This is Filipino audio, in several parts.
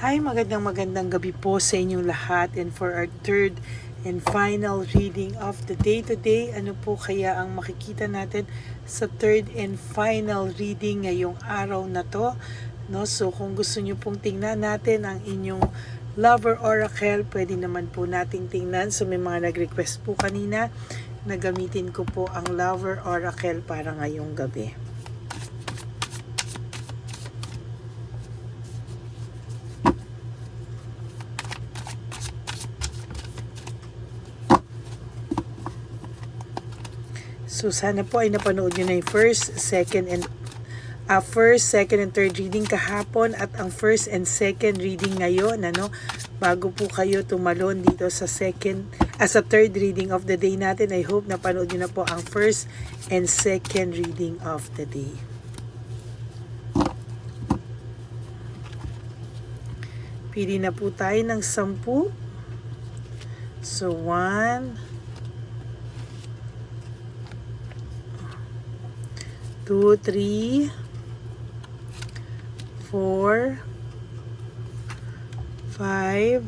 Hi, magandang gabi po sa inyong lahat, and for our third and final reading of the day today, ano po kaya ang makikita natin sa third and final reading ngayong araw na to, no? So kung gusto niyo pong tingnan natin ang inyong lover oracle, pwede naman po nating tingnan. So may mga nag-request po kanina na gamitin ko po ang lover oracle para ngayong gabi. So sana po ay napanood nyo na yung first, second, and third reading kahapon at ang first and second reading ngayon, ano, bago po kayo tumalon dito sa third reading of the day natin. I hope napanood nyo na po ang first and second reading of the day. Pili na po tayo ng 10. So 1, 2, 3, 4, 5,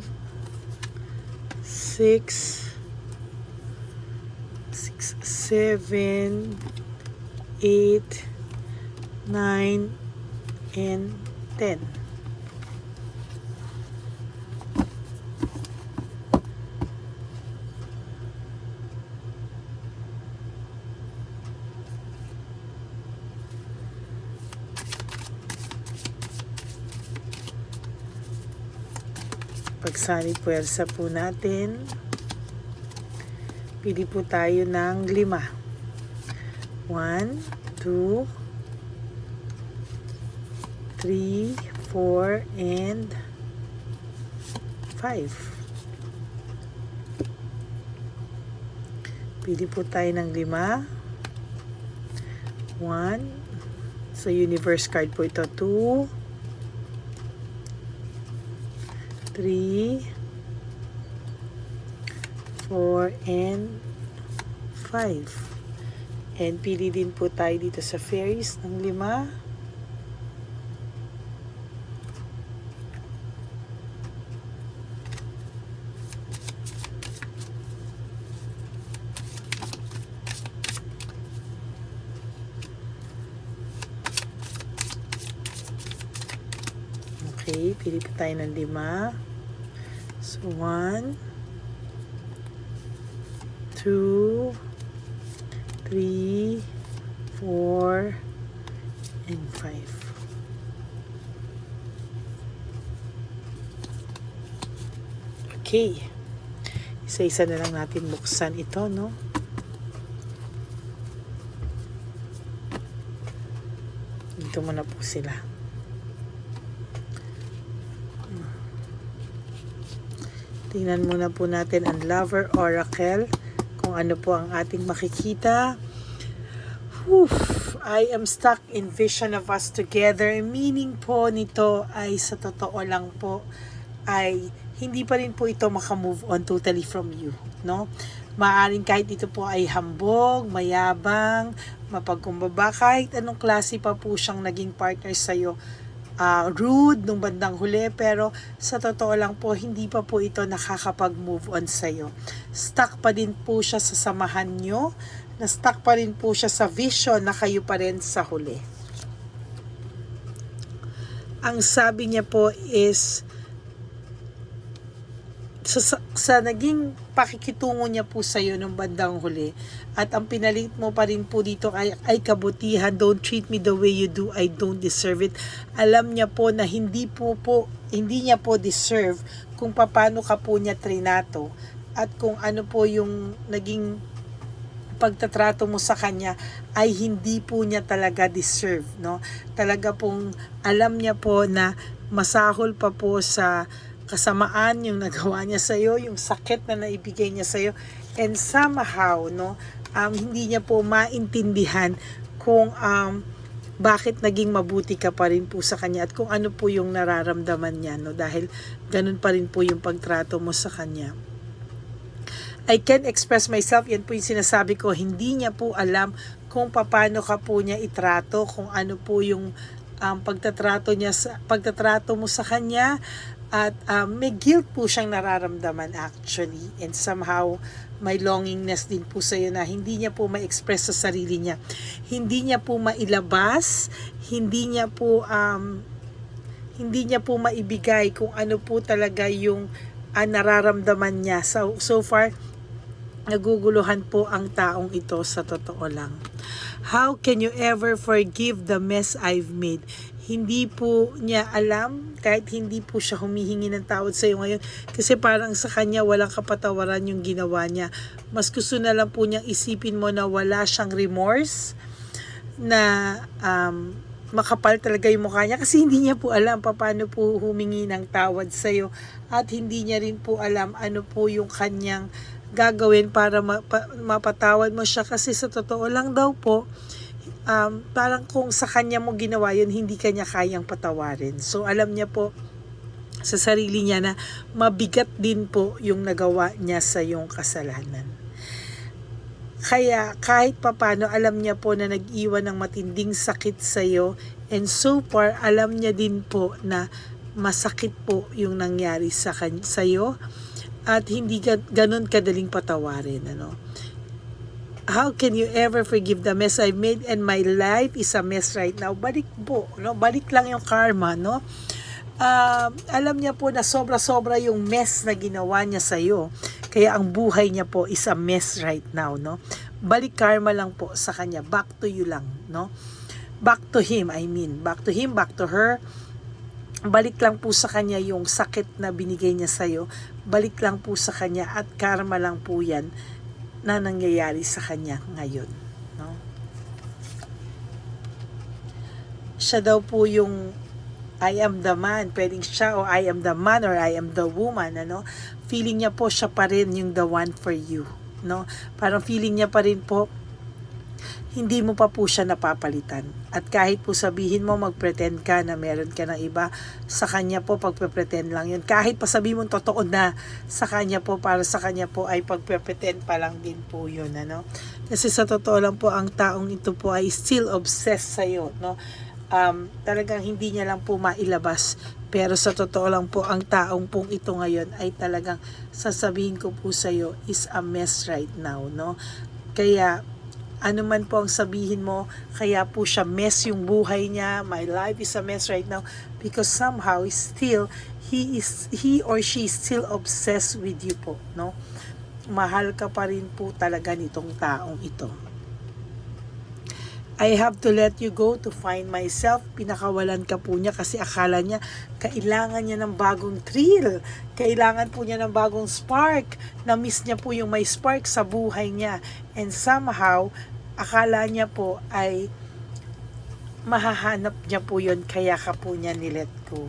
6, 7, 8, 9, and 10. Pagsali puwersa po natin, pili po tayo ng 5. 1, 2, 3, 4, and 5. Pili po tayo ng 5. 1. So universe card po ito. 2, 3, 4, and 5. And pili din po tayo dito sa fairies ng 5. Okay, pili po tayo ng 5. So 1, 2, 3, 4, and 5. Okay. Isa-isa na lang natin buksan ito, no? Dito muna po sila. Tingnan muna po natin ang lover oracle, kung ano po ang ating makikita. I am stuck in vision of us together. Meaning po nito ay sa totoo lang po ay hindi pa rin po ito makamove on totally from you, no? Maaring kahit ito po ay hambog, mayabang, mapagkumbaba, kahit anong klase pa po siyang naging partner sa'yo, rude nung bandang huli, pero sa totoo lang po hindi pa po ito nakakapag-move on sa'yo. Stuck pa din po siya sa samahan nyo, na stuck pa rin po siya sa vision na kayo pa rin sa huli. Ang sabi niya po is sa naging pakikitungo niya po sa iyo nung bandang huli, at ang pinalit mo pa rin po dito ay kabutihan. Don't treat me the way you do, I don't deserve it. Alam niya po na hindi niya po deserve kung paano ka po niya trinato, at kung ano po yung naging pagtatrato mo sa kanya ay hindi po niya talaga deserve, no? Talaga pong alam niya po na masahol pa po sa kasamaan yung nagawa niya sa iyo, yung sakit na naibigay niya sa iyo, and somehow, no, hindi niya po maintindihan kung bakit naging mabuti ka pa rin po sa kanya, at kung ano po yung nararamdaman niya, no, dahil ganun pa rin po yung pagtrato mo sa kanya. I can't express myself, yan po yung sinasabi ko, hindi niya po alam kung paano ka po niya itrato, kung ano po yung pagtatrato mo sa kanya, At may guilt po siyang nararamdaman actually, and somehow may longingness din po sa iyo na hindi niya po ma-express sa sarili niya. Hindi niya po mailabas, hindi niya po maibigay kung ano po talaga yung nararamdaman niya. So far, naguguluhan po ang taong ito sa totoo lang. How can you ever forgive the mess I've made? Hindi po niya alam, kahit hindi po siya humihingi ng tawad sa iyo ngayon, kasi parang sa kanya walang kapatawaran yung ginawa niya. Mas gusto na lang po niyang isipin mo na wala siyang remorse, na makapal talaga yung mukha niya, kasi hindi niya po alam paano po humingi ng tawad sa iyo, at hindi niya rin po alam ano po yung kanyang gagawin para mapatawad mo siya, kasi sa totoo lang daw po, parang kung sa kanya mo ginawa yun, hindi kanya kayang patawarin. So alam niya po sa sarili niya na mabigat din po yung nagawa niya sa yung kasalanan. Kaya kahit papano, alam niya po na nag-iwan ng matinding sakit sa iyo, and so far alam niya din po na masakit po yung nangyari sa iyo, at hindi ganun kadaling patawarin, ano. How can you ever forgive the mess I've made, and my life is a mess right now? Balik po, no? Balik lang yung karma, no? Alam niya po na sobra-sobra yung mess na ginawa niya sa iyo. Kaya ang buhay niya po is a mess right now, no? Balik karma lang po sa kanya. Back to you lang, no? Back to him, back to him, back to her. Balik lang po sa kanya yung sakit na binigay niya sa iyo. Balik lang po sa kanya, at karma lang po yan na nangyayari sa kanya ngayon, no? Siya daw po yung I am the man, pwedeng siya, o I am the man, or I am the woman, ano? Feeling niya po siya pa rin yung the one for you, no? Parang feeling niya pa rin po, hindi mo pa po siya napapalitan. At kahit po sabihin mo, magpretend ka na meron ka ng iba, sa kanya po pagpretend lang yun. Kahit pa sabihin mo totoo na sa kanya po, para sa kanya po ay pagpretend pa lang din po yun, ano? Kasi sa totoo lang po, ang taong ito po ay still obsessed sa'yo, no? Talagang hindi niya lang po mailabas. Pero sa totoo lang po, ang taong pong ito ngayon ay talagang sasabihin ko po sa'yo is a mess right now, no? Kaya ano man po ang sabihin mo, kaya po siya mess yung buhay niya, my life is a mess right now, because somehow still he or she is still obsessed with you po, no? Mahal ka pa rin po talaga nitong taong ito. I have to let you go to find myself. Pinakawalan ka po niya kasi akala niya kailangan niya ng bagong thrill. Kailangan po niya ng bagong spark. Na-miss niya po yung may spark sa buhay niya. And somehow, akala niya po ay mahahanap niya po yun, kaya ka po niya nilet go.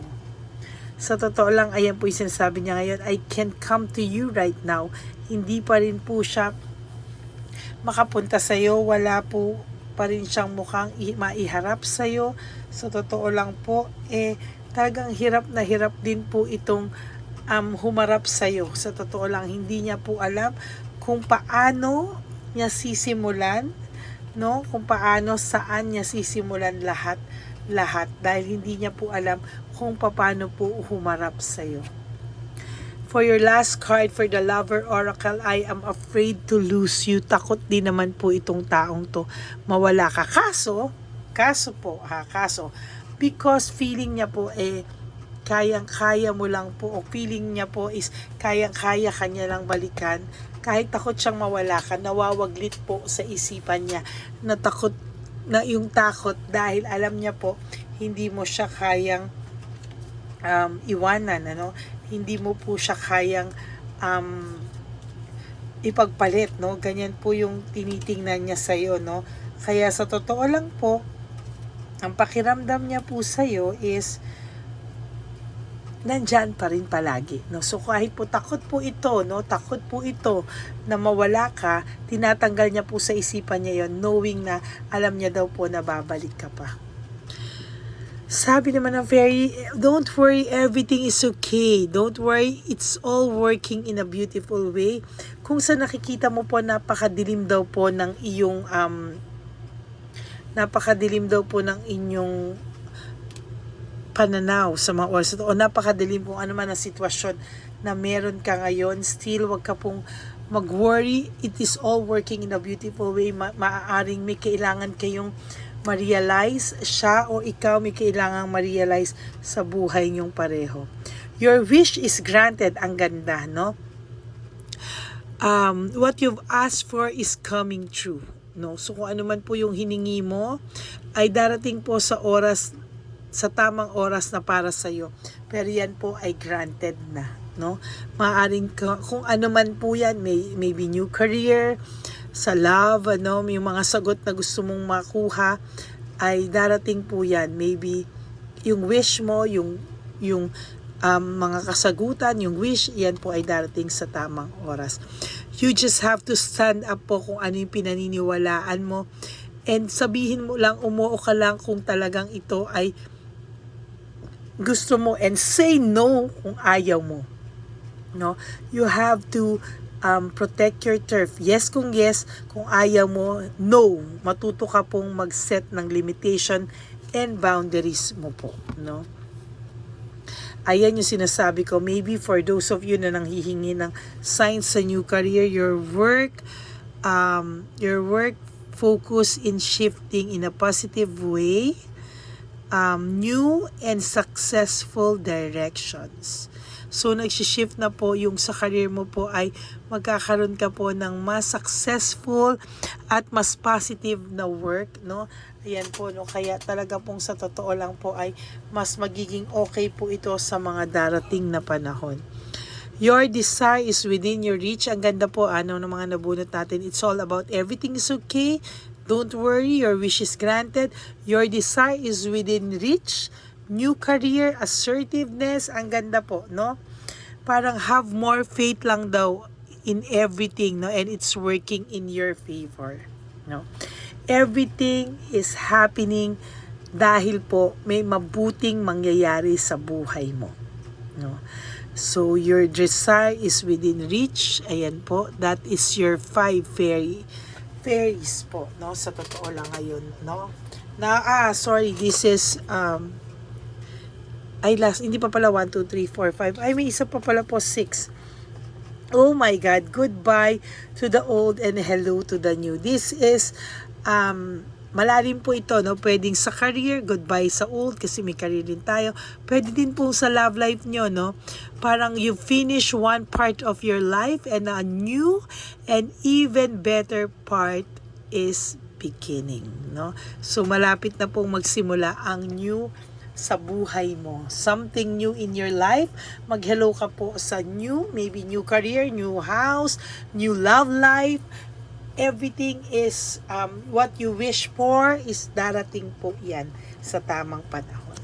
Sa totoo lang, ayan po yung sinasabi niya ngayon, I can't come to you right now. Hindi pa rin po siya makapunta sa'yo. Wala po pa rin siyang mukhang maiharap sa'yo. Sa totoo lang po, talagang hirap na hirap din po itong humarap sa'yo. Sa totoo lang, hindi niya po alam kung paano niya sisimulan, no? Kung paano, saan niya sisimulan lahat, dahil hindi niya po alam kung paano po humarap sa'yo. For your last card, for the Lover Oracle, I am afraid to lose you. Takot din naman po itong taong to mawala ka. Kaso, because feeling niya po kayang-kaya mo lang po, o feeling niya po is kayang-kaya kanya lang balikan. Kahit takot siyang mawala ka, nawawaglit po sa isipan niya na takot, na yung takot dahil alam niya po hindi mo siya kayang iwanan, ano? Hindi mo po siya kayang ipagpalit, no? Ganyan po yung tinitingnan niya sa'yo, no? Kaya sa totoo lang po, ang pakiramdam niya po sa'yo is nandyan pa rin palagi, no? So kahit po takot po ito, no? Takot po ito na mawala ka, tinatanggal niya po sa isipan niya yon, knowing na alam niya daw po na babalik ka pa. Sabi naman ng fairy, don't worry, everything is okay. Don't worry, it's all working in a beautiful way. Kung sa nakikita mo po, napakadilim daw po ng inyong pananaw sa mga oras o napakadilim kung ano man ang sitwasyon na meron ka ngayon, still wag ka pong mag-worry. It is all working in a beautiful way. Maaaring may kailangan kayong ma-realize, siya o ikaw may kailangang ma-realize sa buhay niyong pareho. Your wish is granted. Ang ganda, no? What you've asked for is coming true, no? So kung ano man po yung hiningi mo ay darating po sa tamang oras na para sa iyo. Pero yan po ay granted na, no? Maaring kung ano man po yan, maybe new career, sa love, ano, may mga sagot na gusto mong makuha ay darating po yan. Maybe yung wish mo, yung mga kasagutan, yung wish, yan po ay darating sa tamang oras. You just have to stand up po kung ano yung pinaniniwalaan mo and sabihin mo lang, umuo ka lang kung talagang ito ay gusto mo and say no kung ayaw mo, no? You have to protect your turf. Yes kung yes, kung ayaw mo, no. Matuto ka pong mag-set ng limitation and boundaries mo po, no? Ayan yung sinasabi ko. Maybe for those of you na nanghihingi ng signs sa new career, your work focus in shifting in a positive way, new and successful directions. So, nagsishift na po yung sa career mo po ay magkakaroon ka po ng mas successful at mas positive na work, no? Ayan po, no? Kaya talaga pong sa totoo lang po ay mas magiging okay po ito sa mga darating na panahon. Your desire is within your reach. Ang ganda po, ano, ng mga nabunot natin. It's all about everything is okay. Don't worry, your wish is granted. Your desire is within reach. New career, assertiveness, ang ganda po, no? Parang have more faith lang daw in everything, no? And it's working in your favor, no? Everything is happening dahil po may mabuting mangyayari sa buhay mo, no? So, your desire is within reach. Ayan po, that is your 5 fairies po, no? Sa totoo lang ngayon, no? This is, hindi pa pala 1, 2, 3, 4, 5. Ay, may isa pa pala po, 6. Oh my God, goodbye to the old and hello to the new. This is, malalim po ito, no? Pwedeng sa career, goodbye sa old, kasi may career din tayo. Pwede din po sa love life nyo, no? Parang you finish one part of your life and a new and even better part is beginning, no? So, malapit na pong magsimula ang new sa buhay mo. Something new in your life. Mag-hello ka po sa new, maybe new career, new house, new love life. Everything is what you wish for is darating po yan sa tamang panahon.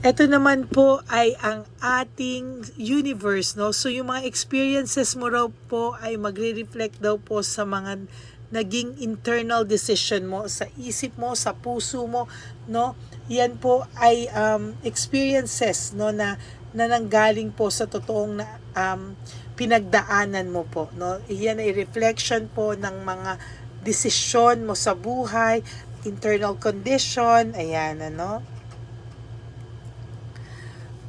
Ito naman po ay ang ating universe, no? So yung mga experiences mo raw po ay magre-reflect daw po sa mga naging internal decision mo, sa isip mo, sa puso mo, no? Yan po ay experiences, no, na nanggaling po sa totoong pinagdaanan mo po, no? Yan ay reflection po ng mga desisyon mo sa buhay, internal condition, ayan, ano?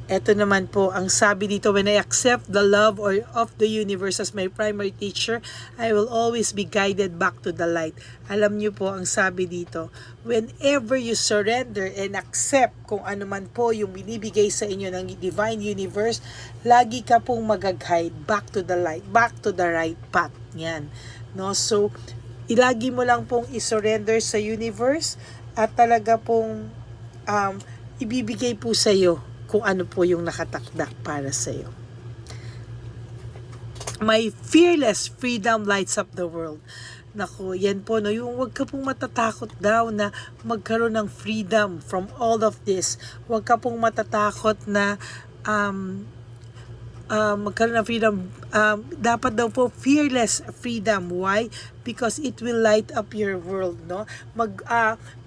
Ito naman po, ang sabi dito, when I accept the love of the universe as my primary teacher, I will always be guided back to the light. Alam niyo po, ang sabi dito, whenever you surrender and accept kung ano man po yung binibigay sa inyo ng divine universe, lagi ka pong mag-guide back to the light, back to the right path. Yan. No? So, ilagi mo lang pong isurrender sa universe at talaga pong ibibigay po sa iyo kung ano po yung nakatakdak para sa iyo. My fearless freedom lights up the world. Naku, yan po, no? Yung wag ka pong matatakot daw na magkaroon ng freedom from all of this. Wag ka pong matatakot na magkaroon ng freedom. Dapat daw po fearless freedom. Why? Because it will light up your world, no?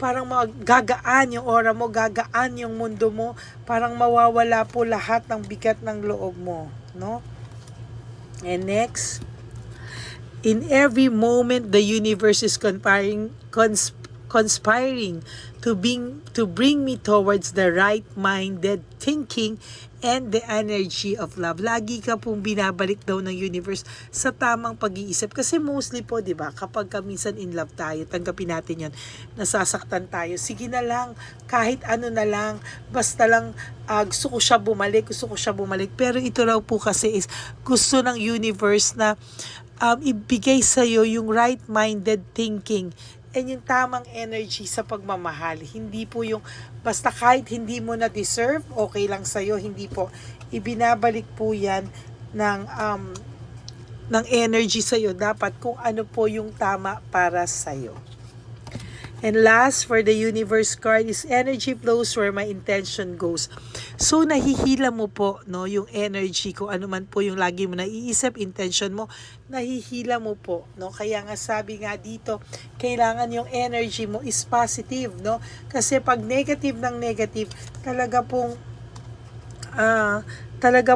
Parang gagaan yung aura mo, gagaan yung mundo mo, parang mawawala po lahat ng bigat ng loob mo, no? And next, In every moment, the universe is conspiring to bring me towards the right-minded thinking and the energy of love. Lagi ka pong binabalik daw ng universe sa tamang pag-iisip. Kasi mostly po, di ba, kapag minsan in love tayo, tanggapin natin yon, nasasaktan tayo. Sige na lang, kahit ano na lang, basta lang gusto ko siya bumalik. Pero ito raw po kasi is gusto ng universe na ibigay sa'yo yung right-minded thinking and yung tamang energy sa pagmamahal. Hindi po yung basta kahit hindi mo na deserve, okay lang sa'yo. Hindi po. Ibinabalik po yan ng energy sa'yo. Dapat kung ano po yung tama para sa'yo. And last, for the universe card is energy flows where my intention goes. So, nahihila mo po, no, yung energy, kung ano man po yung lagi mo naiisip, intention mo, nahihila mo po, no. Kaya nga sabi nga dito, kailangan yung energy mo is positive, no. Kasi pag negative ng negative, talaga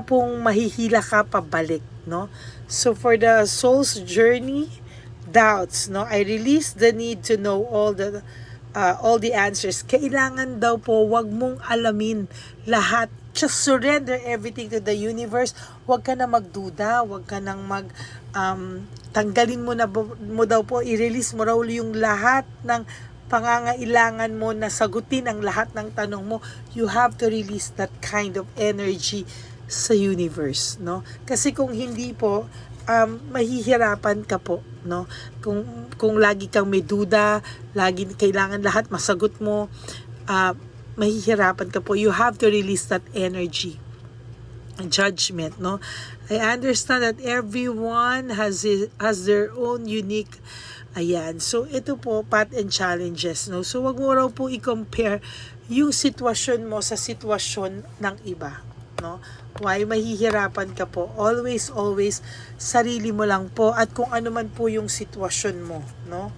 pong mahihila ka pabalik, no. So, for the soul's journey, doubts, no, I release the need to know all the answers. Kailangan daw po wag mong alamin lahat. Just surrender everything to the universe. Wag ka na magduda, wag ka nang tanggalin mo daw po, i-release mo raw yung lahat ng pangangailangan mo, na sagutin ang lahat ng tanong mo. You have to release that kind of energy sa universe, no? Kasi kung hindi po, mahihirapan ka po, no? Kung lagi kang may duda, lagi kailangan lahat masagot mo, mahihirapan ka po. You have to release that energy, judgment, no? I understand that everyone has their own unique, ayan. So ito po, path and challenges, no? So wag mo raw po i-compare yung sitwasyon mo sa sitwasyon ng iba, no? Why mahihirapan ka po? Always sarili mo lang po, at kung ano man po yung sitwasyon mo, no?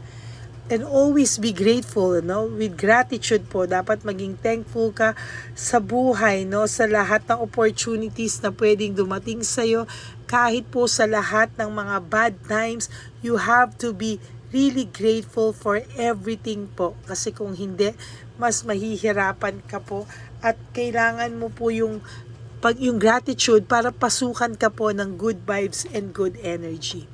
And always be grateful, no? With gratitude po, dapat maging thankful ka sa buhay, no? Sa lahat ng opportunities na pwedeng dumating sa'yo, kahit po sa lahat ng mga bad times, you have to be really grateful for everything po. Kasi kung hindi, mas mahihirapan ka po, at kailangan mo po yung gratitude para pasukan ka po ng good vibes and good energy.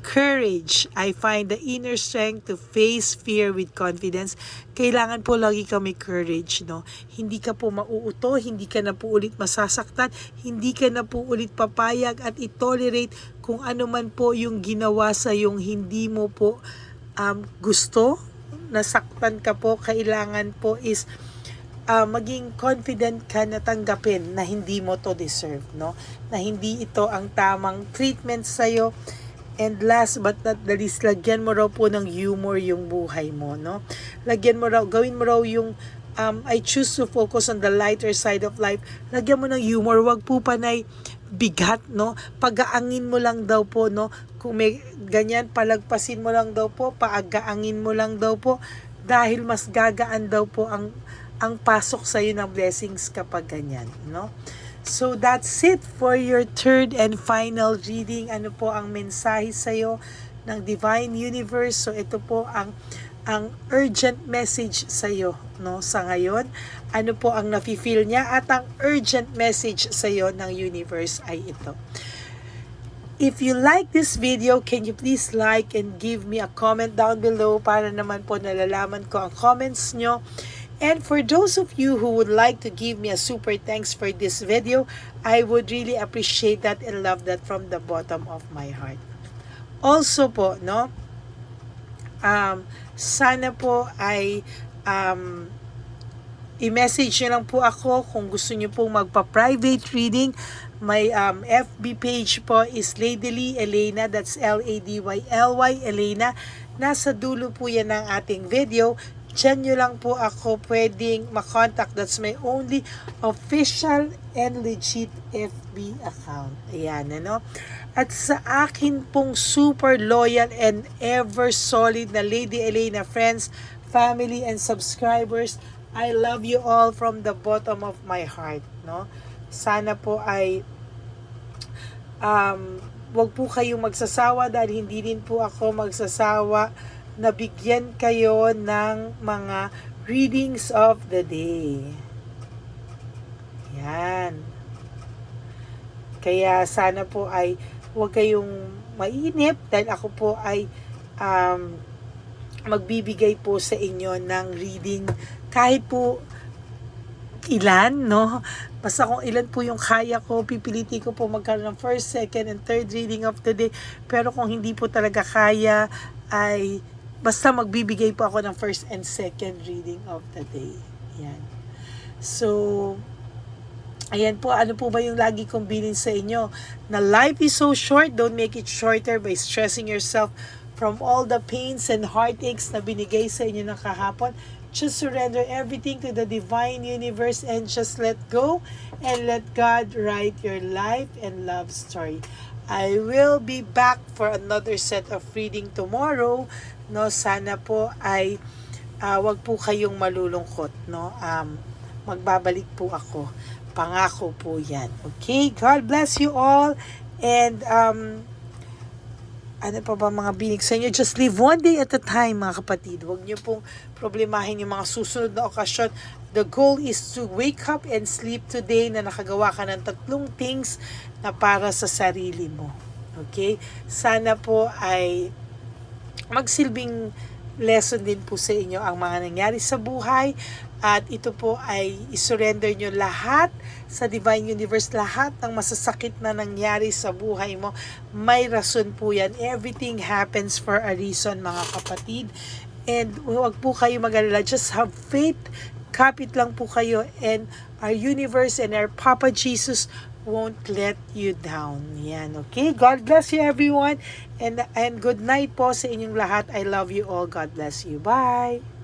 Courage. I find the inner strength to face fear with confidence. Kailangan po lagi kami courage, no? Hindi ka po mauuto, hindi ka na po ulit masasaktan, hindi ka na po ulit papayag at itolerate kung ano man po yung ginawa sa yung hindi mo po gusto. Nasaktan ka po, kailangan po is maging confident ka na tanggapin na hindi mo to deserve, no? Na hindi ito ang tamang treatment sa'yo. And last but not the least, lagyan mo raw po ng humor yung buhay mo, no? Gawin mo raw yung I choose to focus on the lighter side of life. Lagyan mo ng humor, wag po panay bigat, no? Pagaangin mo lang daw po, no? Kung may ganyan, palagpasin mo lang daw po, paagaangin mo lang daw po, dahil mas gagaan daw po ang pasok sa iyo ng blessings kapag ganyan, no? So that's it for your third and final reading. Ano po ang mensahe sa iyo ng Divine Universe? So ito po ang urgent message sa iyo, no? Sa ngayon, ano po ang nafi-feel niya, at ang urgent message sa iyo ng universe ay ito. If you like this video, can you please like and give me a comment down below para naman po nalalaman ko ang comments nyo. And for those of you who would like to give me a super thanks for this video, I would really appreciate that and love that from the bottom of my heart. Also po, no, sana po ay i-message nyo lang po ako kung gusto nyo pong magpa-private reading. My FB page po is Ladyly Elena, that's Ladyly Elena. Nasa dulo po yan ng ating video. Diyan nyo lang po ako pwedeng makontak. That's my only official and legit FB account. Ayan, ano? At sa akin pong super loyal and ever solid na Lady Elena friends, family, and subscribers, I love you all from the bottom of my heart, no? Sana po ay wag po kayong magsasawa dahil hindi rin po ako magsasawa na bigyan kayo ng mga readings of the day. Yan. Kaya sana po ay huwag kayong mainip dahil ako po ay magbibigay po sa inyo ng reading kahit po ilan, no? Basta kung ilan po yung kaya ko, pipiliti ko po magkaroon ng first, second, and third reading of the day. Pero kung hindi po talaga kaya, ay basta magbibigay po ako ng first and second reading of the day. Yan. So, ayan po, ano po ba yung lagi kong bilin sa inyo? Na life is so short, don't make it shorter by stressing yourself from all the pains and heartaches na binigay sa inyo ng kahapon. Just surrender everything to the divine universe and just let go and let God write your life and love story. I will be back for another set of reading tomorrow. No, sana po ay wag po kayong malulungkot, no? Magbabalik po ako. Pangako po 'yan. Okay? God bless you all and ano pa ba mga binig sa inyo? Just live one day at a time, mga kapatid. Huwag niyo pong problemahin yung mga susunod na okasyon. The goal is to wake up and sleep today na nakagawa ka ng 3 things na para sa sarili mo. Okay? Sana po ay magsilbing lesson din po sa inyo ang mga nangyari sa buhay at ito po ay isurrender nyo lahat sa Divine Universe, lahat ng masasakit na nangyari sa buhay mo. May rason po yan. Everything happens for a reason, mga kapatid. And huwag po kayo mag-alala. Just have faith. Kapit lang po kayo and our universe and our Papa Jesus won't let you down. Yan, okay? God bless you everyone and good night po sa inyong lahat. I love you all. God bless you. Bye!